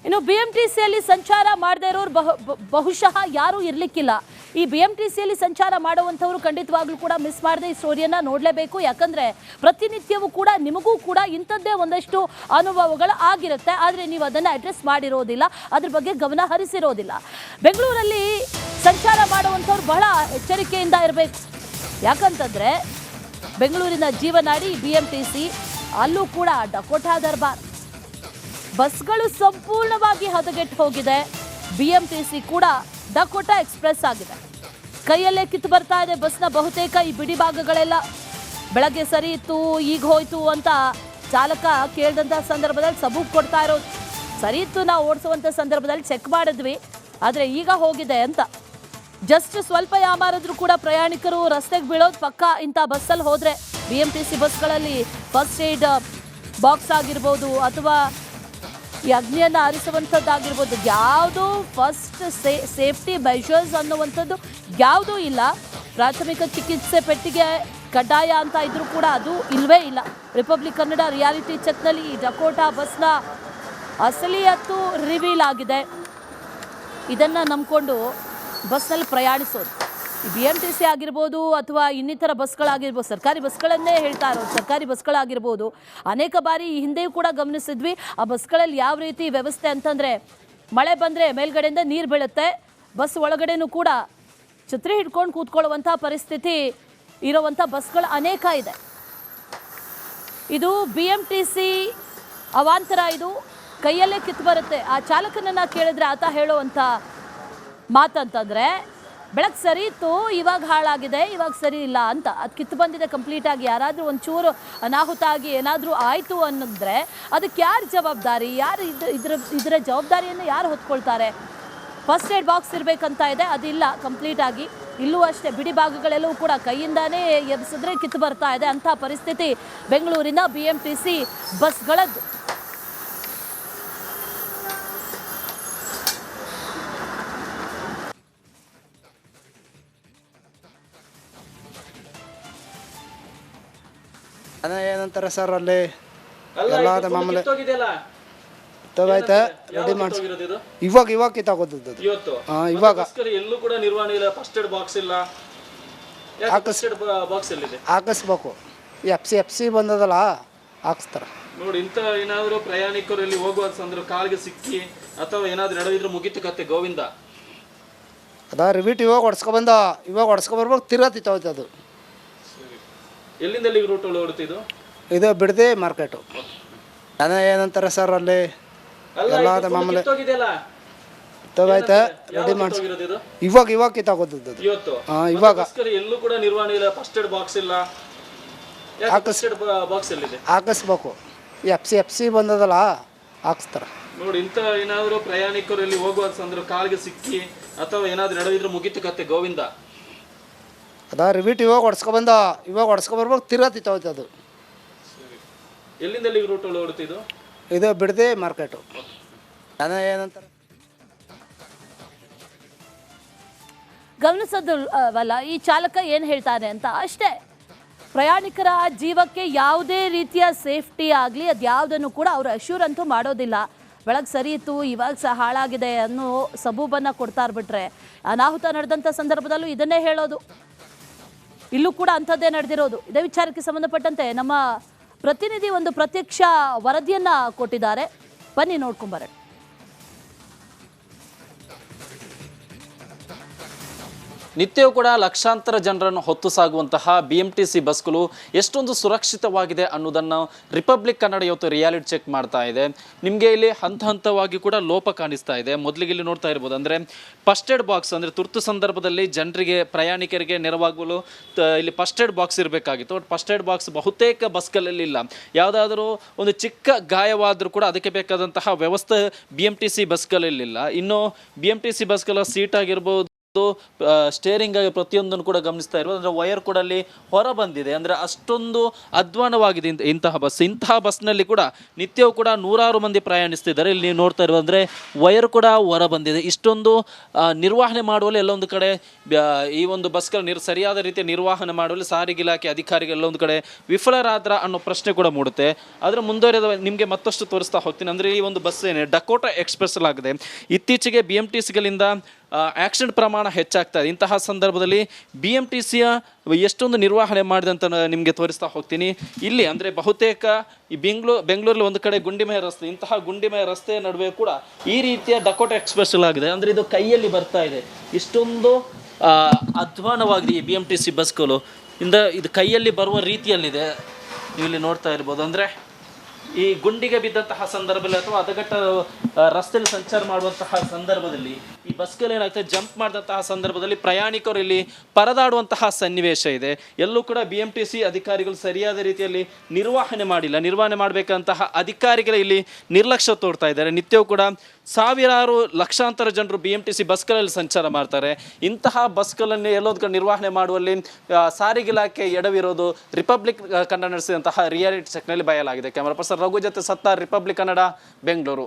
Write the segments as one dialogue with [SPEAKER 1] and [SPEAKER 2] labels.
[SPEAKER 1] ಇನ್ನು ಬಿಎಂಟಿಸಿಯಲ್ಲಿ ಸಂಚಾರ ಮಾಡದೇ ಇರೋರು ಬಹುಶಃ ಯಾರೂ ಇರಲಿಕ್ಕಿಲ್ಲ. ಈ ಬಿಎಂಟಿಸಿಯಲ್ಲಿ ಸಂಚಾರ ಮಾಡುವಂಥವ್ರು ಖಂಡಿತವಾಗ್ಲೂ ಕೂಡ ಮಿಸ್ ಮಾಡದೆ ಈ ಸ್ಟೋರಿಯನ್ನು ನೋಡಲೇಬೇಕು. ಯಾಕಂದರೆ ಪ್ರತಿನಿತ್ಯವೂ ಕೂಡ ನಿಮಗೂ ಕೂಡ ಇಂಥದ್ದೇ ಒಂದಷ್ಟು ಅನುಭವಗಳು ಆಗಿರುತ್ತೆ. ಆದರೆ ನೀವು ಅದನ್ನು ಅಡ್ರೆಸ್ ಮಾಡಿರೋದಿಲ್ಲ, ಅದ್ರ ಬಗ್ಗೆ ಗಮನ ಹರಿಸಿರೋದಿಲ್ಲ. ಬೆಂಗಳೂರಲ್ಲಿ ಸಂಚಾರ ಮಾಡುವಂಥವ್ರು ಬಹಳ ಎಚ್ಚರಿಕೆಯಿಂದ ಇರಬೇಕು. ಯಾಕಂತಂದರೆ ಬೆಂಗಳೂರಿನ ಜೀವನಾಡಿ ಬಿಎಂಟಿಸಿ, ಅಲ್ಲೂ ಕೂಡ ಡಕೋಟಾ ದರ್ಬಾರ್. ಬಸ್ಗಳು ಸಂಪೂರ್ಣವಾಗಿ ಹದಗೆಟ್ಟು ಹೋಗಿದೆ. ಬಿಎಂಟಿಸಿ ಕೂಡ ಡಕೋಟಾ ಎಕ್ಸ್ಪ್ರೆಸ್ ಆಗಿದೆ. ಕೈಯಲ್ಲೇ ಕಿತ್ತು ಬರ್ತಾ ಇದೆ ಬಸ್ನ ಬಹುತೇಕ ಈ ಬಿಡಿ ಭಾಗಗಳೆಲ್ಲ. ಬೆಳಗ್ಗೆ ಸರಿ ಇತ್ತು, ಈಗ ಹೋಯ್ತು ಅಂತ ಚಾಲಕ ಕೇಳಿದಂಥ ಸಂದರ್ಭದಲ್ಲಿ ಸಬೂಬ್ ಕೊಡ್ತಾ ಇರೋದು. ಸರಿ ಇತ್ತು, ನಾವು ಓಡಿಸುವಂಥ ಸಂದರ್ಭದಲ್ಲಿ ಚೆಕ್ ಮಾಡಿದ್ವಿ, ಆದರೆ ಈಗ ಹೋಗಿದೆ ಅಂತ. ಜಸ್ಟ್ ಸ್ವಲ್ಪ ಯಾಮಾರಿದ್ರು ಕೂಡ ಪ್ರಯಾಣಿಕರು ರಸ್ತೆಗೆ ಬೀಳೋದು ಪಕ್ಕ ಇಂಥ ಬಸ್ಸಲ್ಲಿ ಹೋದರೆ. ಬಿಎಂಟಿಸಿ ಬಸ್ಗಳಲ್ಲಿ ಫಸ್ಟ್ ಏಡ್ ಬಾಕ್ಸ್ ಆಗಿರ್ಬೋದು ಅಥವಾ ಈ ಅಗ್ನಿಯನ್ನು ಆರಿಸುವಂಥದ್ದಾಗಿರ್ಬೋದು, ಯಾವುದೂ ಫಸ್ಟ್ ಸೇಫ್ಟಿ ಮೆಷರ್ಸ್ ಅನ್ನುವಂಥದ್ದು ಯಾವುದೂ ಇಲ್ಲ. ಪ್ರಾಥಮಿಕ ಚಿಕಿತ್ಸೆ ಪೆಟ್ಟಿಗೆ ಕಡ್ಡಾಯ ಅಂತ ಇದ್ರೂ ಕೂಡ ಅದು ಇಲ್ಲವೇ ಇಲ್ಲ. ರಿಪಬ್ಲಿಕ್ ಕನ್ನಡ ರಿಯಾಲಿಟಿ ಚೆಕ್ನಲ್ಲಿ ಈ ಡಕೋಟಾ ಬಸ್ನ ಅಸಲಿಯತ್ತು ರಿವೀಲ್ ಆಗಿದೆ. ಇದನ್ನು ನಂಬಿಕೊಂಡು ಬಸ್ನಲ್ಲಿ ಪ್ರಯಾಣಿಸೋದು. ಈ ಬಿಎಂಟಿಸಿ ಆಗಿರ್ಬೋದು ಅಥವಾ ಇನ್ನಿತರ ಬಸ್ಗಳಾಗಿರ್ಬೋದು, ಸರ್ಕಾರಿ ಬಸ್ಗಳನ್ನೇ ಹೇಳ್ತಾ ಇರೋದು, ಸರ್ಕಾರಿ ಬಸ್ಗಳಾಗಿರ್ಬೋದು. ಅನೇಕ ಬಾರಿ ಈ ಹಿಂದೆಯೂ ಕೂಡ ಗಮನಿಸಿದ್ವಿ. ಆ ಬಸ್ಗಳಲ್ಲಿ ಯಾವ ರೀತಿ ವ್ಯವಸ್ಥೆ ಅಂತಂದರೆ, ಮಳೆ ಬಂದರೆ ಮೇಲ್ಗಡೆಯಿಂದ ನೀರು ಬೀಳುತ್ತೆ, ಬಸ್ ಒಳಗಡೆನೂ ಕೂಡ ಛತ್ರಿ ಹಿಡ್ಕೊಂಡು ಕೂತ್ಕೊಳ್ಳುವಂಥ ಪರಿಸ್ಥಿತಿ ಇರುವಂಥ ಬಸ್ಗಳು ಅನೇಕ ಇದೆ. ಇದು ಬಿಎಂಟಿಸಿ ಅವಾಂತರ. ಇದು ಕೈಯಲ್ಲೇ ಕಿತ್ತು ಬರುತ್ತೆ. ಆ ಚಾಲಕನನ್ನು ಕೇಳಿದ್ರೆ ಆತ ಹೇಳುವಂಥ ಮಾತಂತಂದರೆ, ಬೆಳಗ್ಗೆ ಸರಿ ಇತ್ತು, ಇವಾಗ ಹಾಳಾಗಿದೆ, ಇವಾಗ ಸರಿ ಇಲ್ಲ ಅಂತ. ಅದು ಕಿತ್ತು ಬಂದಿದೆ ಕಂಪ್ಲೀಟಾಗಿ. ಯಾರಾದರೂ ಒಂಚೂರು ಅನಾಹುತ ಆಗಿ ಏನಾದರೂ ಆಯಿತು ಅನ್ನಿದ್ರೆ ಅದಕ್ಕೆ ಯಾರು ಜವಾಬ್ದಾರಿ? ಯಾರು ಇದರ ಜವಾಬ್ದಾರಿಯನ್ನು ಯಾರು ಹೊತ್ಕೊಳ್ತಾರೆ? ಫಸ್ಟ್ ಏಡ್ ಬಾಕ್ಸ್ ಇರಬೇಕಂತ ಇದೆ, ಅದಿಲ್ಲ ಕಂಪ್ಲೀಟಾಗಿ. ಇಲ್ಲೂ ಅಷ್ಟೇ ಬಿಡಿ ಭಾಗಗಳೆಲ್ಲವೂ ಕೂಡ ಕೈಯಿಂದಾನೇ ಎಬ್ಸಿದ್ರೆ ಕಿತ್ತು ಬರ್ತಾ ಇದೆ. ಅಂಥ ಪರಿಸ್ಥಿತಿ ಬೆಂಗಳೂರಿನ ಬಿಎಂಟಿಸಿ ಬಸ್ಗಳದ್ದು.
[SPEAKER 2] ಅದ ಏನಂತಾರೆ ಸರ್, ಅಲ್ಲಿ ಎಲ್ಲ ಮಾಮೂಲಿ ತಗೋಯ್ತೆ ರೆಡಿ ಮಾಡಿಸಿ ಇವಾಗ ಕಿತ್ತಾಗೋದದ್ದು. ಇವಾಗ
[SPEAKER 3] ಎಲ್ಲೂ ಕೂಡ ನಿರ್ವಹಣೆ ಇಲ್ಲ, ಫಸ್ಟ್ ಏಡ್ ಬಾಕ್ಸ್ ಇಲ್ಲ.
[SPEAKER 2] ಹಾಕಿಸ್ಬೇಕು. ಎಫ್ ಸಿ ಬಂದದಲ್ಲ, ಹಾಕಿಸ್ತಾರೆ
[SPEAKER 3] ನೋಡಿ. ಇಂಥ ಏನಾದರೂ ಪ್ರಯಾಣಿಕರು ಇಲ್ಲಿ ಹೋಗುವ ಸಂದ್ರೆ ಕಾಲಿಗೆ ಸಿಕ್ಕಿ ಅಥವಾ ಏನಾದ್ರು ನಡೆದಿದ್ರೆ ಮುಗಿತು ಕತೆ ಗೋವಿಂದ.
[SPEAKER 2] ಅದ ರಿವೀಟ್ ಇವಾಗ ಹೊಡ್ಸ್ಕೊಬರ್ಬೇಕು, ತಿರ್ಗತ್ತಿತ್ತೋಯ್ತು ಅದು.
[SPEAKER 3] ಎಲ್ಲಿಂದ ಎಲ್ಲಿಗೆ ರೂಟ್ ಓಡುತ್ತಿದ್ದು?
[SPEAKER 2] ಇದು ಬಿಡದೆ ಮಾರ್ಕೆಟು. ಅದ ಏನಂತಾರೆ ಸರ್, ಅಲ್ಲಿ ಎಲ್ಲ ಮಾಮೂಲಿ ತಗೋಯ್ತೆ ರೆಡಿ ಮಾಡಿಸಿ ಇವಾಗ ಕಿತ್ತಾಗೋದದ್ದು. ಇವಾಗ
[SPEAKER 3] ಎಲ್ಲೂ ಕೂಡ ನಿರ್ವಹಣೆ ಇಲ್ಲ, ಫಸ್ಟ್ ಏಡ್ ಬಾಕ್ಸ್ ಇಲ್ಲ. ಬಾಕ್ಸ್ ಎಲ್ಲಿದೆ?
[SPEAKER 2] ಹಾಕಿಸ್ಬೇಕು. ಎಫ್ ಸಿ ಬಂದದಲ್ಲ, ಹಾಕಿಸ್ತಾರೆ
[SPEAKER 3] ನೋಡಿ. ಇಂಥ ಏನಾದರೂ ಪ್ರಯಾಣಿಕರು ಇಲ್ಲಿ ಹೋಗುವ ಸಂದ್ರೆ ಕಾಲಿಗೆ ಸಿಕ್ಕಿ ಅಥವಾ ಏನಾದ್ರು ನಡೆದಿದ್ರೆ ಮುಗಿತು ಕತೆ ಗೋವಿಂದ.
[SPEAKER 2] ಅದ ರಿವೀಟ್ ಇವಾಗ ಹೊಡ್ಸ್ಕೊಬರ್ಬೇಕು, ತಿರ್ಗತ್ತಿತ್ತೋಯ್ತು ಅದು.
[SPEAKER 3] ಎಲ್ಲಿಂದ ಎಲ್ಲಿಗೆ ರೂಟ್ ಓಡುತ್ತಿದ್ದು?
[SPEAKER 2] ಇದು ಬಿಡದೆ ಮಾರ್ಕೆಟು. ಅದ ಏನಂತಾರೆ
[SPEAKER 1] ಗಮನಿಸೋದಲ್ಲ ಈ ಚಾಲಕ ಏನು ಹೇಳ್ತಾನೆ ಅಂತ ಅಷ್ಟೇ. ಪ್ರಯಾಣಿಕರ ಜೀವಕ್ಕೆ ಯಾವುದೇ ರೀತಿಯ ಸೇಫ್ಟಿ ಆಗಲಿ ಅದು ಯಾವುದನ್ನು ಕೂಡ ಅವರು ಅಶ್ಯೂರ್ ಅಂತೂ ಮಾಡೋದಿಲ್ಲ. ಬೆಳಗ್ಗೆ ಸರಿ ಇತ್ತು, ಇವಾಗ ಸಹ ಹಾಳಾಗಿದೆ ಅನ್ನೋ ಸಬೂಬನ್ನು ಕೊಡ್ತಾ ಇರ್ಬಿಟ್ರೆ, ಅನಾಹುತ ನಡೆದಂಥ ಸಂದರ್ಭದಲ್ಲೂ ಇದನ್ನೇ ಹೇಳೋದು. ಇಲ್ಲೂ ಕೂಡ ಅಂಥದ್ದೇ ನಡೆದಿರೋದು. ಇದೇ ವಿಚಾರಕ್ಕೆ ಸಂಬಂಧಪಟ್ಟಂತೆ ನಮ್ಮ ಪ್ರತಿನಿಧಿ ಒಂದು ಪ್ರತ್ಯಕ್ಷ ವರದಿಯನ್ನು ಕೊಟ್ಟಿದ್ದಾರೆ, ಬನ್ನಿ ನೋಡ್ಕೊಂಬರೋಣ.
[SPEAKER 4] ನಿತ್ಯವೂ ಕೂಡ ಲಕ್ಷಾಂತರ ಜನರನ್ನು ಹೊತ್ತು ಸಾಗುವಂತಹ ಬಿಎಂಟಿಸಿ ಬಸ್ಗಳು ಎಷ್ಟೊಂದು ಸುರಕ್ಷಿತವಾಗಿದೆ ಅನ್ನೋದನ್ನು ರಿಪಬ್ಲಿಕ್ ಕನ್ನಡ ಇವತ್ತು ರಿಯಾಲಿಟಿ ಚೆಕ್ ಮಾಡ್ತಾ ಇದೆ. ನಿಮಗೆ ಇಲ್ಲಿ ಹಂತವಾಗಿ ಕೂಡ ಲೋಪ ಕಾಣಿಸ್ತಾ ಇದೆ. ಮೊದಲಿಗೆ ಇಲ್ಲಿ ನೋಡ್ತಾ ಇರ್ಬೋದು, ಅಂದರೆ ಫಸ್ಟ್ ಏಡ್ ಬಾಕ್ಸ್, ಅಂದರೆ ತುರ್ತು ಸಂದರ್ಭದಲ್ಲಿ ಜನರಿಗೆ ಪ್ರಯಾಣಿಕರಿಗೆ ನೆರವಾಗಲು ಇಲ್ಲಿ ಫಸ್ಟ್ ಏಡ್ ಬಾಕ್ಸ್ ಇರಬೇಕಾಗಿತ್ತು. ಬಟ್ ಫಸ್ಟ್ ಏಡ್ ಬಾಕ್ಸ್ ಬಹುತೇಕ ಬಸ್ಗಳಲ್ಲಿ ಇಲ್ಲ. ಯಾವುದಾದ್ರೂ ಒಂದು ಚಿಕ್ಕ ಗಾಯವಾದರೂ ಕೂಡ ಅದಕ್ಕೆ ಬೇಕಾದಂತಹ ವ್ಯವಸ್ಥೆ ಬಿಎಂಟಿಸಿ ಬಸ್ಗಳಲ್ಲಿಲ್ಲ. ಇನ್ನು ಬಿಎಂಟಿಸಿ ಬಸ್ಗಳ ಸೀಟ್ ಆಗಿರ್ಬೋದು, ಸ್ಟೇರಿಂಗ್ ಆಗಿ ಪ್ರತಿಯೊಂದನ್ನು ಕೂಡ ಗಮನಿಸ್ತಾ ಇರ್ಬೋದು. ಅಂದರೆ ವಯರ್ ಕೂಡ ಅಲ್ಲಿ ಹೊರ ಬಂದಿದೆ. ಅಂದರೆ ಅಷ್ಟೊಂದು ಅಧ್ವಾನವಾಗಿದೆ ಇಂತಹ ಬಸ್ನಲ್ಲಿ ಕೂಡ ನಿತ್ಯವೂ ಕೂಡ ನೂರಾರು ಮಂದಿ ಪ್ರಯಾಣಿಸ್ತಿದ್ದಾರೆ. ಇಲ್ಲಿ ನೀವು ನೋಡ್ತಾ ಇರೋದು ಅಂದರೆ ವಯರ್ ಕೂಡ ಹೊರ ಬಂದಿದೆ. ಇಷ್ಟೊಂದು ನಿರ್ವಹಣೆ ಮಾಡುವಲ್ಲಿ ಎಲ್ಲೊಂದು ಕಡೆ ಈ ಒಂದು ಬಸ್ಗಳ ಸರಿಯಾದ ರೀತಿಯ ನಿರ್ವಹಣೆ ಮಾಡುವಲ್ಲಿ ಸಾರಿಗೆ ಇಲಾಖೆ ಅಧಿಕಾರಿಗಳು ಎಲ್ಲೊಂದು ಕಡೆ ವಿಫಲರಾದ್ರ ಅನ್ನೋ ಪ್ರಶ್ನೆ ಕೂಡ ಮೂಡುತ್ತೆ. ಅದರ ಮುಂದುವರೆದ ನಿಮಗೆ ಮತ್ತಷ್ಟು ತೋರಿಸ್ತಾ ಹೋಗ್ತೀನಿ. ಅಂದರೆ ಈ ಒಂದು ಬಸ್ ಏನೇ ಡಕೋಟಾ ಎಕ್ಸ್ಪ್ರೆಸ್ ಆಗಿದೆ. ಇತ್ತೀಚೆಗೆ BMTCಗಳಿಂದ ಆಕ್ಸಿಡೆಂಟ್ ಪ್ರಮಾಣ ಹೆಚ್ಚಾಗ್ತಾ ಇದೆ. ಇಂತಹ ಸಂದರ್ಭದಲ್ಲಿ BMTCಯ ಎಷ್ಟೊಂದು ನಿರ್ವಹಣೆ ಮಾಡಿದೆ ಅಂತ ನಿಮಗೆ ತೋರಿಸ್ತಾ ಹೋಗ್ತೀನಿ. ಇಲ್ಲಿ ಅಂದರೆ ಬಹುತೇಕ ಈ ಬೆಂಗಳೂರಲ್ಲಿ ಒಂದು ಕಡೆ ಗುಂಡಿಮಯ ರಸ್ತೆ, ಇಂತಹ ಗುಂಡಿಮಯ ರಸ್ತೆಯ ನಡುವೆ ಕೂಡ ಈ ರೀತಿಯ ಡಕೋಟಾ ಎಕ್ಸ್ಪ್ರೆಸ್ ಆಗಿದೆ. ಅಂದರೆ ಇದು ಕೈಯಲ್ಲಿ ಬರ್ತಾ ಇದೆ. ಇಷ್ಟೊಂದು ಅಧ್ವಾನವಾಗಿದೆ ಈ BMTC ಬಸ್ಗಳು. ಇದು ಕೈಯಲ್ಲಿ ಬರುವ ರೀತಿಯಲ್ಲಿದೆ. ನೀವು ಇಲ್ಲಿ ನೋಡ್ತಾ ಇರ್ಬೋದು. ಅಂದರೆ ಈ ಗುಂಡಿಗೆ ಬಿದ್ದಂತಹ ಸಂದರ್ಭದಲ್ಲಿ ಅಥವಾ ಹದಗೆಟ್ಟ ರಸ್ತೆಯಲ್ಲಿ ಸಂಚಾರ ಮಾಡುವಂತಹ ಸಂದರ್ಭದಲ್ಲಿ ಈ ಬಸ್ಗಳು ಏನಾಗ್ತದೆ, ಜಂಪ್ ಮಾಡಿದಂತಹ ಸಂದರ್ಭದಲ್ಲಿ ಪ್ರಯಾಣಿಕರು ಇಲ್ಲಿ ಪರದಾಡುವಂತಹ ಸನ್ನಿವೇಶ ಇದೆ. ಎಲ್ಲೂ ಕೂಡ BMTC ಅಧಿಕಾರಿಗಳು ಸರಿಯಾದ ರೀತಿಯಲ್ಲಿ ನಿರ್ವಹಣೆ ಮಾಡಿಲ್ಲ. ನಿರ್ವಹಣೆ ಮಾಡಬೇಕಂತಹ ಅಧಿಕಾರಿಗಳು ಇಲ್ಲಿ ನಿರ್ಲಕ್ಷ್ಯ ತೋರ್ತಾ ಇದ್ದಾರೆ. ನಿತ್ಯವೂ ಕೂಡ ಸಾವಿರಾರು ಲಕ್ಷಾಂತರ ಜನರು BMTC ಬಸ್ಗಳಲ್ಲಿ ಸಂಚಾರ ಮಾಡ್ತಾರೆ. ಇಂತಹ ಬಸ್ಗಳನ್ನು ಎಲ್ಲೊಂದು ಕಡೆ ನಿರ್ವಹಣೆ ಮಾಡುವಲ್ಲಿ ಸಾರಿಗೆ ಇಲಾಖೆ ಎಡವಿರೋದು ರಿಪಬ್ಲಿಕ್ ಕನ್ನಡ ನಡೆಸಿದಂತಹ ರಿಯಾಲಿಟಿ ಚೆಕ್ನಲ್ಲಿ ಬಯಲಾಗಿದೆ. ಕ್ಯಾಮರಾ ಪರ್ಸನ್ ರಘು ಜೊತೆ ಸತ್ತಾರ್, ರಿಪಬ್ಲಿಕ್ ಕನ್ನಡ, ಬೆಂಗಳೂರು.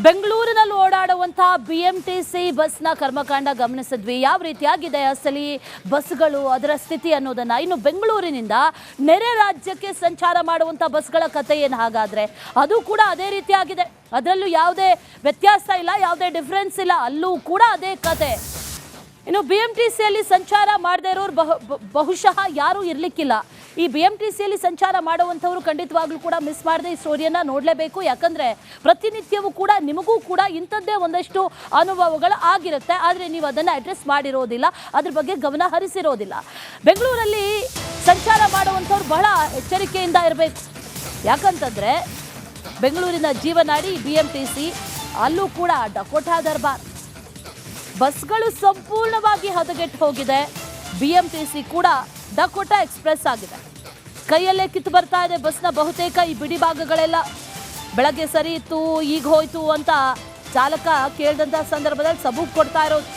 [SPEAKER 1] ಬೆಂಗಳೂರಿನಲ್ಲಿ ಓಡಾಡುವಂತಹ BMTC ಬಸ್ನ ಕರ್ಮಕಾಂಡ ಗಮನಿಸಿದ್ವಿ. ಯಾವ ರೀತಿಯಾಗಿದೆ ಅಸಲಿ ಬಸ್ಗಳು, ಅದರ ಸ್ಥಿತಿ ಅನ್ನೋದನ್ನ. ಇನ್ನು ಬೆಂಗಳೂರಿನಿಂದ ನೆರೆ ರಾಜ್ಯಕ್ಕೆ ಸಂಚಾರ ಮಾಡುವಂಥ ಬಸ್ಗಳ ಕಥೆ ಏನು ಹಾಗಾದ್ರೆ? ಅದು ಕೂಡ ಅದೇ ರೀತಿಯಾಗಿದೆ. ಅದರಲ್ಲೂ ಯಾವುದೇ ವ್ಯತ್ಯಾಸ ಇಲ್ಲ, ಯಾವುದೇ ಡಿಫ್ರೆನ್ಸ್ ಇಲ್ಲ. ಅಲ್ಲೂ ಕೂಡ ಅದೇ ಕತೆ. ಇನ್ನು BMTCಯಲ್ಲಿ ಸಂಚಾರ ಮಾಡದೇ ಇರೋರು ಬಹುಶಃ ಯಾರೂ ಇರಲಿಕ್ಕಿಲ್ಲ. ಈ BMTCಯಲ್ಲಿ ಸಂಚಾರ ಮಾಡುವಂಥವ್ರು ಖಂಡಿತವಾಗ್ಲೂ ಕೂಡ ಮಿಸ್ ಮಾಡದೆ ಈ ಸ್ಟೋರಿಯನ್ನು ನೋಡಲೇಬೇಕು. ಯಾಕಂದರೆ ಪ್ರತಿನಿತ್ಯವೂ ಕೂಡ ನಿಮಗೂ ಕೂಡ ಇಂಥದ್ದೇ ಒಂದಷ್ಟು ಅನುಭವಗಳು ಆಗಿರುತ್ತೆ. ಆದರೆ ನೀವು ಅದನ್ನು ಅಡ್ರೆಸ್ ಮಾಡಿರೋದಿಲ್ಲ, ಅದ್ರ ಬಗ್ಗೆ ಗಮನ ಹರಿಸಿರೋದಿಲ್ಲ. ಬೆಂಗಳೂರಲ್ಲಿ ಸಂಚಾರ ಮಾಡುವಂಥವ್ರು ಬಹಳ ಎಚ್ಚರಿಕೆಯಿಂದ ಇರಬೇಕು. ಯಾಕಂತಂದರೆ ಬೆಂಗಳೂರಿನ ಜೀವನಾಡಿ BMTC, ಅಲ್ಲೂ ಕೂಡ ಡಕೋಟಾ ದರ್ಬಾರ್. ಬಸ್ಗಳು ಸಂಪೂರ್ಣವಾಗಿ ಹದಗೆಟ್ಟು ಹೋಗಿದೆ. BMTC ಕೂಡ ಡಕೋಟಾ ಎಕ್ಸ್ಪ್ರೆಸ್ ಆಗಿದೆ. ಕೈಯಲ್ಲೇ ಕಿತ್ತು ಬರ್ತಾ ಇದೆ ಬಸ್ನ ಬಹುತೇಕ ಈ ಬಿಡಿ ಭಾಗಗಳೆಲ್ಲ. ಬೆಳಗ್ಗೆ ಸರಿ ಇತ್ತು, ಈಗ ಹೋಯ್ತು ಅಂತ ಚಾಲಕ ಕೇಳಿದಂಥ ಸಂದರ್ಭದಲ್ಲಿ ಸಬೂಬ್ ಕೊಡ್ತಾ ಇರೋದು.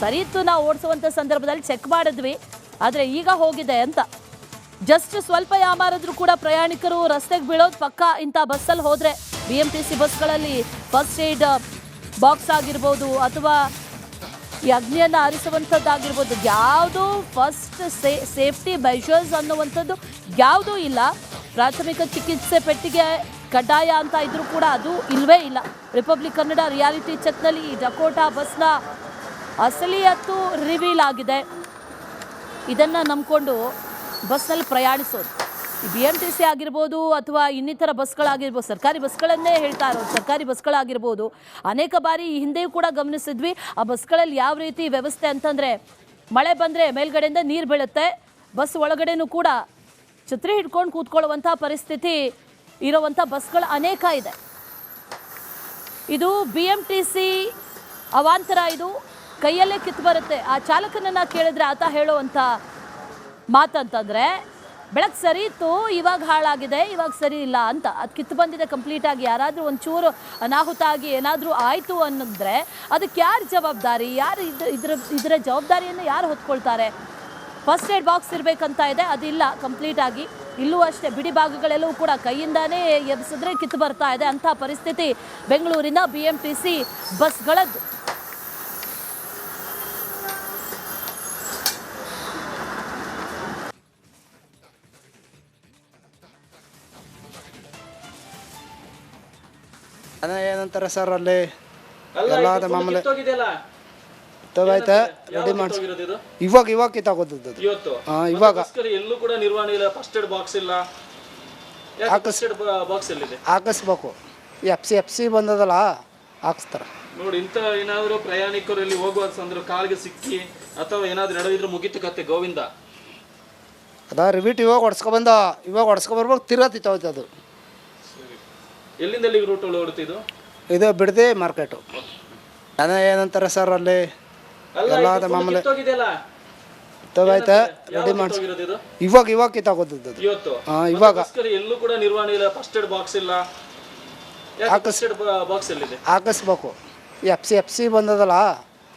[SPEAKER 1] ಸರಿ ಇತ್ತು, ನಾವು ಓಡಿಸುವಂಥ ಸಂದರ್ಭದಲ್ಲಿ ಚೆಕ್ ಮಾಡಿದ್ವಿ, ಆದರೆ ಈಗ ಹೋಗಿದೆ ಅಂತ. ಜಸ್ಟ್ ಸ್ವಲ್ಪ ಯಾಮಾರಿದ್ರು ಕೂಡ ಪ್ರಯಾಣಿಕರು ರಸ್ತೆಗೆ ಬೀಳೋದು ಪಕ್ಕ ಇಂಥ ಬಸ್ಸಲ್ಲಿ ಹೋದರೆ. BMTC ಬಸ್ಗಳಲ್ಲಿ ಫಸ್ಟ್ ಏಡ್ ಬಾಕ್ಸ್ ಆಗಿರ್ಬೋದು ಅಥವಾ ಈ ಅಗ್ನಿಯನ್ನು ಆರಿಸುವಂಥದ್ದಾಗಿರ್ಬೋದು, ಯಾವುದೂ ಫಸ್ಟ್ ಸೇಫ್ಟಿ ಮೆಷರ್ಸ್ ಅನ್ನುವಂಥದ್ದು ಯಾವುದೂ ಇಲ್ಲ. ಪ್ರಾಥಮಿಕ ಚಿಕಿತ್ಸೆ ಪೆಟ್ಟಿಗೆ ಕಡ್ಡಾಯ ಅಂತ ಇದ್ರೂ ಕೂಡ ಅದು ಇಲ್ಲವೇ ಇಲ್ಲ. ರಿಪಬ್ಲಿಕ್ ಕನ್ನಡ ರಿಯಾಲಿಟಿ ಚೆಕ್ನಲ್ಲಿ ಈ ಡಕೋಟಾ ಬಸ್ನ ಅಸಲಿಯತ್ತು ರಿವೀಲ್ ಆಗಿದೆ. ಇದನ್ನು ನಂಬಿಕೊಂಡು ಬಸ್ನಲ್ಲಿ ಪ್ರಯಾಣಿಸೋದು. ಈ BMTC ಆಗಿರ್ಬೋದು ಅಥವಾ ಇನ್ನಿತರ ಬಸ್ಗಳಾಗಿರ್ಬೋದು, ಸರ್ಕಾರಿ ಬಸ್ಗಳನ್ನೇ ಹೇಳ್ತಾ ಇರೋದು, ಸರ್ಕಾರಿ ಬಸ್ಗಳಾಗಿರ್ಬೋದು. ಅನೇಕ ಬಾರಿ ಈ ಹಿಂದೆಯೂ ಕೂಡ ಗಮನಿಸಿದ್ವಿ. ಆ ಬಸ್ಗಳಲ್ಲಿ ಯಾವ ರೀತಿ ವ್ಯವಸ್ಥೆ ಅಂತಂದರೆ, ಮಳೆ ಬಂದರೆ ಮೇಲ್ಗಡೆಯಿಂದ ನೀರು ಬೀಳುತ್ತೆ, ಬಸ್ ಒಳಗಡೆನೂ ಕೂಡ ಛತ್ರಿ ಹಿಡ್ಕೊಂಡು ಕೂತ್ಕೊಳ್ಳುವಂಥ ಪರಿಸ್ಥಿತಿ ಇರುವಂಥ ಬಸ್ಗಳು ಅನೇಕ ಇದೆ. ಇದು BMTC ಅವಾಂತರ. ಇದು ಕೈಯಲ್ಲೇ ಕಿತ್ತು ಬರುತ್ತೆ. ಆ ಚಾಲಕನನ್ನು ಕೇಳಿದ್ರೆ ಆತ ಹೇಳುವಂಥ ಮಾತಂತಂದರೆ, ಬೆಳಗ್ಗೆ ಸರಿ ಇತ್ತು, ಇವಾಗ ಹಾಳಾಗಿದೆ, ಇವಾಗ ಸರಿ ಇಲ್ಲ ಅಂತ. ಅದು ಕಿತ್ತು ಬಂದಿದೆ ಕಂಪ್ಲೀಟಾಗಿ. ಯಾರಾದರೂ ಒಂಚೂರು ಅನಾಹುತ ಆಗಿ ಏನಾದರೂ ಆಯಿತು ಅನ್ನಿದ್ರೆ ಅದಕ್ಕೆ ಯಾರು ಜವಾಬ್ದಾರಿ? ಯಾರು ಇದರ ಜವಾಬ್ದಾರಿಯನ್ನು ಯಾರು ಹೊತ್ಕೊಳ್ತಾರೆ? ಫಸ್ಟ್ ಏಡ್ ಬಾಕ್ಸ್ ಇರಬೇಕಂತ ಇದೆ, ಅದಿಲ್ಲ ಕಂಪ್ಲೀಟಾಗಿ. ಇಲ್ಲೂ ಅಷ್ಟೇ ಬಿಡಿ ಭಾಗಗಳೆಲ್ಲವೂ ಕೂಡ ಕೈಯಿಂದಾನೇ ಎಬ್ಸಿದ್ರೆ ಕಿತ್ತು ಬರ್ತಾ ಇದೆ. ಅಂಥ ಪರಿಸ್ಥಿತಿ ಬೆಂಗಳೂರಿನ BMTC ಬಸ್ಗಳದ್ದು.
[SPEAKER 2] ಏನಂತಾರೆ ಸರ್ ಅಲ್ಲಿ ಎಲ್ಲ ಮಾಮೂಲಿ ತಗೋಯ್ತೆ ರೆಡಿ ಮಾಡಿಸಿ ಇವಾಗ ಕಿತ್ತಾಗೋದದ್ದು. ಇವಾಗ
[SPEAKER 3] ಎಲ್ಲೂ ಕೂಡ ನಿರ್ವಹಣೆ ಇಲ್ಲ, ಫಸ್ಟ್ ಏಡ್ ಬಾಕ್ಸ್ ಇಲ್ಲ. ಬಾಕ್ಸ್ ಎಲ್ಲಿದೆ?
[SPEAKER 2] ಹಾಕಿಸ್ಬೇಕು. FC ಬಂದದಲ್ಲ, ಹಾಕಿಸ್ತಾರೆ
[SPEAKER 3] ನೋಡಿ. ಇಂಥ ಏನಾದರೂ ಪ್ರಯಾಣಿಕರು ಇಲ್ಲಿ ಹೋಗುವ ಸಂದ್ರೆ ಕಾಲಿಗೆ ಸಿಕ್ಕಿ ಅಥವಾ ಏನಾದರೂ ನಡೆದಿದ್ರೆ ಮುಗಿತು ಕತೆ ಗೋವಿಂದ.
[SPEAKER 2] ಅದ ರಿವೀಟ್ ಇವಾಗ ಹೊಡ್ಸ್ಕೊಬರ್ಬೇಕು, ತಿರ್ಗತ್ತಿತ್ತೋಯ್ತು ಅದು.
[SPEAKER 3] ಎಲ್ಲಿಂದ ಎಲ್ಲಿಗೆ ರೂಟ್ ಓಡುತ್ತಿದ್ದು?
[SPEAKER 2] ಇದು ಬಿಡದೆ ಮಾರ್ಕೆಟು. ಅದ ಏನಂತಾರೆ ಸರ್ ಅಲ್ಲಿ ಎಲ್ಲ ಮಾಮೂಲಿ ತಗೋಯ್ತೆ ರೆಡಿ ಮಾಡಿಸಿ ಇವಾಗ ಕಿತ್ತಾಗೋದದ್ದು. ಇವಾಗ
[SPEAKER 3] ಎಲ್ಲೂ ಕೂಡ ನಿರ್ವಹಣೆ ಇಲ್ಲ, ಫಸ್ಟ್ ಏಡ್ ಬಾಕ್ಸ್ ಇಲ್ಲ. ಬಾಕ್ಸ್ ಎಲ್ಲಿದೆ?
[SPEAKER 2] ಹಾಕಿಸ್ಬೇಕು. ಎಫ್ ಸಿ ಬಂದದಲ್ಲ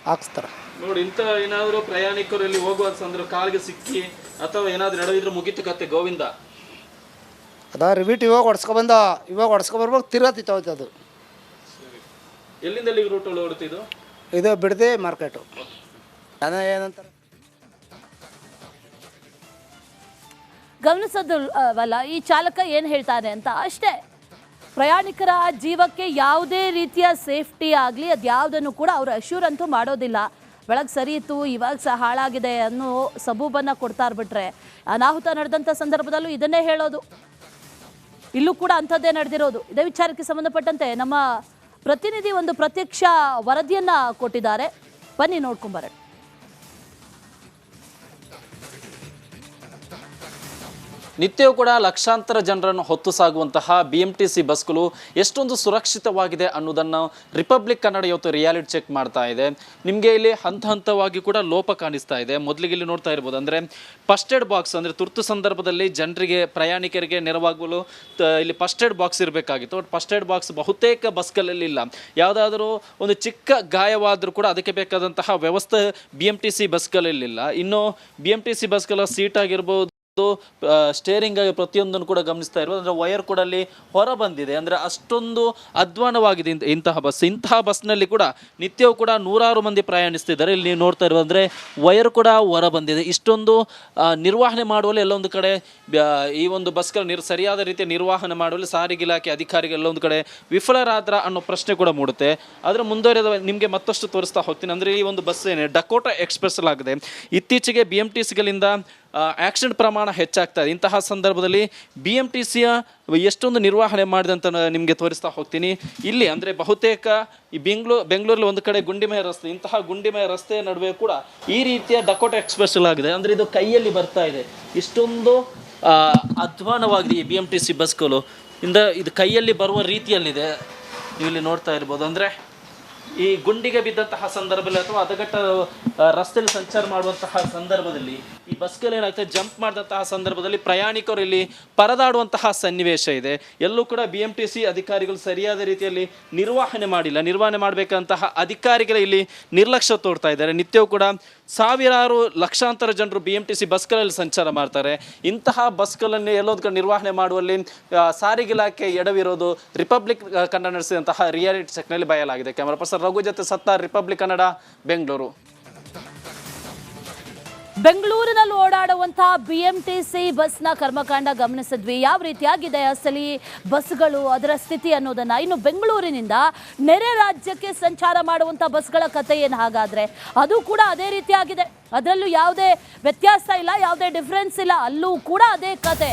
[SPEAKER 2] ಹಾಕ್ಸ್ತಾರೆ.
[SPEAKER 3] ನೋಡಿ, ಇಂಥ ಏನಾದರೂ ಪ್ರಯಾಣಿಕರು ಇಲ್ಲಿ ಹೋಗುವ ಸಂದರ್ಭ ಕಾಲಿಗೆ ಸಿಕ್ಕಿ ಅಥವಾ ಏನಾದರೂ ನಡೆದಿದ್ರೆ ಮುಗಿತು ಕತೆ ಗೋವಿಂದ.
[SPEAKER 2] ಅದ ರಿಬೀಟ್ ಇವಾಗ ಹೊಡ್ಸ್ಕೊಬರ್ಬೇಕು ತಿರ್ಗತ್ತಿತ್ತು ಅದು.
[SPEAKER 3] ಎಲ್ಲಿಂದ ಎಲ್ಲಿಗೆ ರೂಟ್ ಓಡುತ್ತಿದ್ದು?
[SPEAKER 2] ಇದು ಬಿಡದೆ ಮಾರ್ಕೆಟು. ಜನ ಏನಂತಾರೆ
[SPEAKER 1] ಗಮನಿಸೋದಲ್ಲ ಈ ಚಾಲಕ ಏನು ಹೇಳ್ತಾನೆ ಅಂತ ಅಷ್ಟೇ. ಪ್ರಯಾಣಿಕರ ಜೀವಕ್ಕೆ ಯಾವುದೇ ರೀತಿಯ ಸೇಫ್ಟಿ ಆಗಲಿ ಅದ್ಯಾವುದನ್ನು ಕೂಡ ಅವರು ಅಶ್ಯೂರ್ ಅಂತೂ ಮಾಡೋದಿಲ್ಲ. ಬೆಳಗ್ಗೆ ಸರಿ ಇತ್ತು, ಇವಾಗ ಸಹ ಹಾಳಾಗಿದೆ ಅನ್ನೋ ಸಬೂಬನ್ನು ಕೊಡ್ತಾ ಇರ್ಬಿಟ್ರೆ, ಅನಾಹುತ ನಡೆದಂಥ ಸಂದರ್ಭದಲ್ಲೂ ಇದನ್ನೇ ಹೇಳೋದು. ಇಲ್ಲೂ ಕೂಡ ಅಂಥದ್ದೇ ನಡೆದಿರೋದು. ಇದೇ ವಿಚಾರಕ್ಕೆ ಸಂಬಂಧಪಟ್ಟಂತೆ ನಮ್ಮ ಪ್ರತಿನಿಧಿ ಒಂದು ಪ್ರತ್ಯಕ್ಷ ವರದಿಯನ್ನು ಕೊಟ್ಟಿದ್ದಾರೆ, ಬನ್ನಿ ನೋಡ್ಕೊಂಬರೋಣ.
[SPEAKER 4] ನಿತ್ಯವೂ ಕೂಡ ಲಕ್ಷಾಂತರ ಜನರನ್ನು ಹೊತ್ತು ಸಾಗುವಂತಹ BMTC ಬಸ್ಗಳು ಎಷ್ಟೊಂದು ಸುರಕ್ಷಿತವಾಗಿದೆ ಅನ್ನೋದನ್ನು ರಿಪಬ್ಲಿಕ್ ಕನ್ನಡ ಇವತ್ತು ರಿಯಾಲಿಟಿ ಚೆಕ್ ಮಾಡ್ತಾ ಇದೆ. ನಿಮಗೆ ಇಲ್ಲಿ ಹಂತವಾಗಿ ಕೂಡ ಲೋಪ ಕಾಣಿಸ್ತಾ ಇದೆ. ಮೊದಲಿಗೆ ಇಲ್ಲಿ ನೋಡ್ತಾ ಇರ್ಬೋದು, ಅಂದರೆ ಫಸ್ಟ್ ಏಡ್ ಬಾಕ್ಸ್, ಅಂದರೆ ತುರ್ತು ಸಂದರ್ಭದಲ್ಲಿ ಜನರಿಗೆ ಪ್ರಯಾಣಿಕರಿಗೆ ನೆರವಾಗಲು ಇಲ್ಲಿ ಫಸ್ಟ್ ಏಡ್ ಬಾಕ್ಸ್ ಇರಬೇಕಾಗಿತ್ತು. ಬಟ್ ಫಸ್ಟ್ ಏಡ್ ಬಾಕ್ಸ್ ಬಹುತೇಕ ಬಸ್ಗಳಲ್ಲಿ ಇಲ್ಲ. ಯಾವುದಾದ್ರೂ ಒಂದು ಚಿಕ್ಕ ಗಾಯವಾದರೂ ಕೂಡ ಅದಕ್ಕೆ ಬೇಕಾದಂತಹ ವ್ಯವಸ್ಥೆ BMTC ಬಸ್ಗಳಲ್ಲಿಲ್ಲ. ಇನ್ನು BMTC ಬಸ್ಗಳ ಸೀಟ್ ಆಗಿರ್ಬೋದು, ಸ್ಟೇರಿಂಗ್ ಆಗಿ ಪ್ರತಿಯೊಂದನ್ನು ಕೂಡ ಗಮನಿಸ್ತಾ ಇರ್ಬೋದು. ಅಂದರೆ ವಯರ್ ಕೂಡ ಅಲ್ಲಿ ಹೊರ ಬಂದಿದೆ. ಅಂದರೆ ಅಷ್ಟೊಂದು ಅಧ್ವಾನವಾಗಿದೆ ಇಂತಹ ಬಸ್ನಲ್ಲಿ ಕೂಡ ನಿತ್ಯವೂ ಕೂಡ ನೂರಾರು ಮಂದಿ ಪ್ರಯಾಣಿಸ್ತಿದ್ದಾರೆ. ಇಲ್ಲಿ ನೀವು ನೋಡ್ತಾ ಇರ್ಬೋದು, ಅಂದರೆ ವಯರ್ ಕೂಡ ಹೊರ ಬಂದಿದೆ. ಇಷ್ಟೊಂದು ನಿರ್ವಹಣೆ ಮಾಡುವಲ್ಲಿ ಎಲ್ಲೊಂದು ಕಡೆ ಈ ಒಂದು ಬಸ್ಗಳ ಸರಿಯಾದ ರೀತಿಯ ನಿರ್ವಹಣೆ ಮಾಡುವಲ್ಲಿ ಸಾರಿಗೆ ಇಲಾಖೆ ಅಧಿಕಾರಿಗಳು ಎಲ್ಲೊಂದು ಕಡೆ ವಿಫಲರಾದ್ರ ಅನ್ನೋ ಪ್ರಶ್ನೆ ಕೂಡ ಮೂಡುತ್ತೆ. ಅದರ ಮುಂದುವರೆದ ನಿಮಗೆ ಮತ್ತಷ್ಟು ತೋರಿಸ್ತಾ ಹೋಗ್ತೀನಿ. ಅಂದರೆ ಈ ಒಂದು ಬಸ್ ಏನೇ ಡಕೋಟಾ ಎಕ್ಸ್ಪ್ರೆಸ್ ಆಗಿದೆ. ಇತ್ತೀಚೆಗೆ BMTCಗಳಿಂದ ಆಕ್ಸಿಡೆಂಟ್ ಪ್ರಮಾಣ ಹೆಚ್ಚಾಗ್ತಾ ಇದೆ. ಇಂತಹ ಸಂದರ್ಭದಲ್ಲಿ BMTCಯ ಎಷ್ಟೊಂದು ನಿರ್ವಹಣೆ ಮಾಡಿದಂತ ನಿಮಗೆ ತೋರಿಸ್ತಾ ಹೋಗ್ತೀನಿ. ಇಲ್ಲಿ ಅಂದರೆ ಬಹುತೇಕ ಈ ಬೆಂಗಳೂರಲ್ಲಿ ಒಂದು ಕಡೆ ಗುಂಡಿಮಯ ರಸ್ತೆ, ಇಂತಹ ಗುಂಡಿಮಯ ರಸ್ತೆಯ ನಡುವೆ ಕೂಡ ಈ ರೀತಿಯ ಡಕೋಟಾ ಎಕ್ಸ್ಪ್ರೆಸ್ ಆಗಿದೆ. ಅಂದರೆ ಇದು ಕೈಯಲ್ಲಿ ಬರ್ತಾ ಇದೆ. ಇಷ್ಟೊಂದು ಅಧ್ವಾನವಾಗಿದೆ ಈ BMTC ಬಸ್ಗಳು. ಇದು ಕೈಯಲ್ಲಿ ಬರುವ ರೀತಿಯಲ್ಲಿದೆ. ನೀವು ಇಲ್ಲಿ ನೋಡ್ತಾ ಇರ್ಬೋದು. ಅಂದರೆ ಈ ಗುಂಡಿಗೆ ಬಿದ್ದಂತಹ ಸಂದರ್ಭದಲ್ಲಿ ಅಥವಾ ಹದಗೆಟ್ಟ ರಸ್ತೆಯಲ್ಲಿ ಸಂಚಾರ ಮಾಡುವಂತಹ ಸಂದರ್ಭದಲ್ಲಿ ಈ ಬಸ್ಗಳು ಏನಾಗ್ತದೆ, ಜಂಪ್ ಮಾಡಿದಂತಹ ಸಂದರ್ಭದಲ್ಲಿ ಪ್ರಯಾಣಿಕರು ಇಲ್ಲಿ ಪರದಾಡುವಂತಹ ಸನ್ನಿವೇಶ ಇದೆ. ಎಲ್ಲೂ ಕೂಡ BMTC ಅಧಿಕಾರಿಗಳು ಸರಿಯಾದ ರೀತಿಯಲ್ಲಿ ನಿರ್ವಹಣೆ ಮಾಡಿಲ್ಲ. ನಿರ್ವಹಣೆ ಮಾಡಬೇಕಂತಹ ಅಧಿಕಾರಿಗಳು ಇಲ್ಲಿ ನಿರ್ಲಕ್ಷ್ಯ ತೋರ್ತಾ ಇದ್ದಾರೆ. ನಿತ್ಯವೂ ಕೂಡ ಸಾವಿರಾರು ಲಕ್ಷಾಂತರ ಜನರು BMTC ಬಸ್ಗಳಲ್ಲಿ ಸಂಚಾರ ಮಾಡ್ತಾರೆ. ಇಂತಹ ಬಸ್ಗಳನ್ನು ಎಲ್ಲೊಂದು ಕಡೆ ನಿರ್ವಹಣೆ ಮಾಡುವಲ್ಲಿ ಸಾರಿಗೆ ಇಲಾಖೆ ಎಡವಿರೋದು ರಿಪಬ್ಲಿಕ್ ಕನ್ನಡ ನಡೆಸಿದಂತಹ ರಿಯಾಲಿಟಿ ಚೆಕ್ನಲ್ಲಿ ಬಯಲಾಗಿದೆ. ಕ್ಯಾಮರಾ ಪರ್ಸನ್ ರಘು ಜೊತೆ ಸತ್ತಾರ್, ರಿಪಬ್ಲಿಕ್ ಕನ್ನಡ, ಬೆಂಗಳೂರು.
[SPEAKER 1] ಬೆಂಗಳೂರಿನಲ್ಲಿ ಓಡಾಡುವಂತಹ BMTC ಬಸ್ನ ಕರ್ಮಕಾಂಡ ಗಮನಿಸಿದ್ವಿ. ಯಾವ ರೀತಿಯಾಗಿದೆ ಅಸಲಿ ಬಸ್ಗಳು, ಅದರ ಸ್ಥಿತಿ ಅನ್ನೋದನ್ನ. ಇನ್ನು ಬೆಂಗಳೂರಿನಿಂದ ನೆರೆ ರಾಜ್ಯಕ್ಕೆ ಸಂಚಾರ ಮಾಡುವಂಥ ಬಸ್ಗಳ ಕಥೆ ಏನು ಹಾಗಾದ್ರೆ, ಅದು ಕೂಡ ಅದೇ ರೀತಿಯಾಗಿದೆ. ಅದರಲ್ಲೂ ಯಾವುದೇ ವ್ಯತ್ಯಾಸ ಇಲ್ಲ, ಯಾವುದೇ ಡಿಫ್ರೆನ್ಸ್ ಇಲ್ಲ. ಅಲ್ಲೂ ಕೂಡ ಅದೇ ಕತೆ.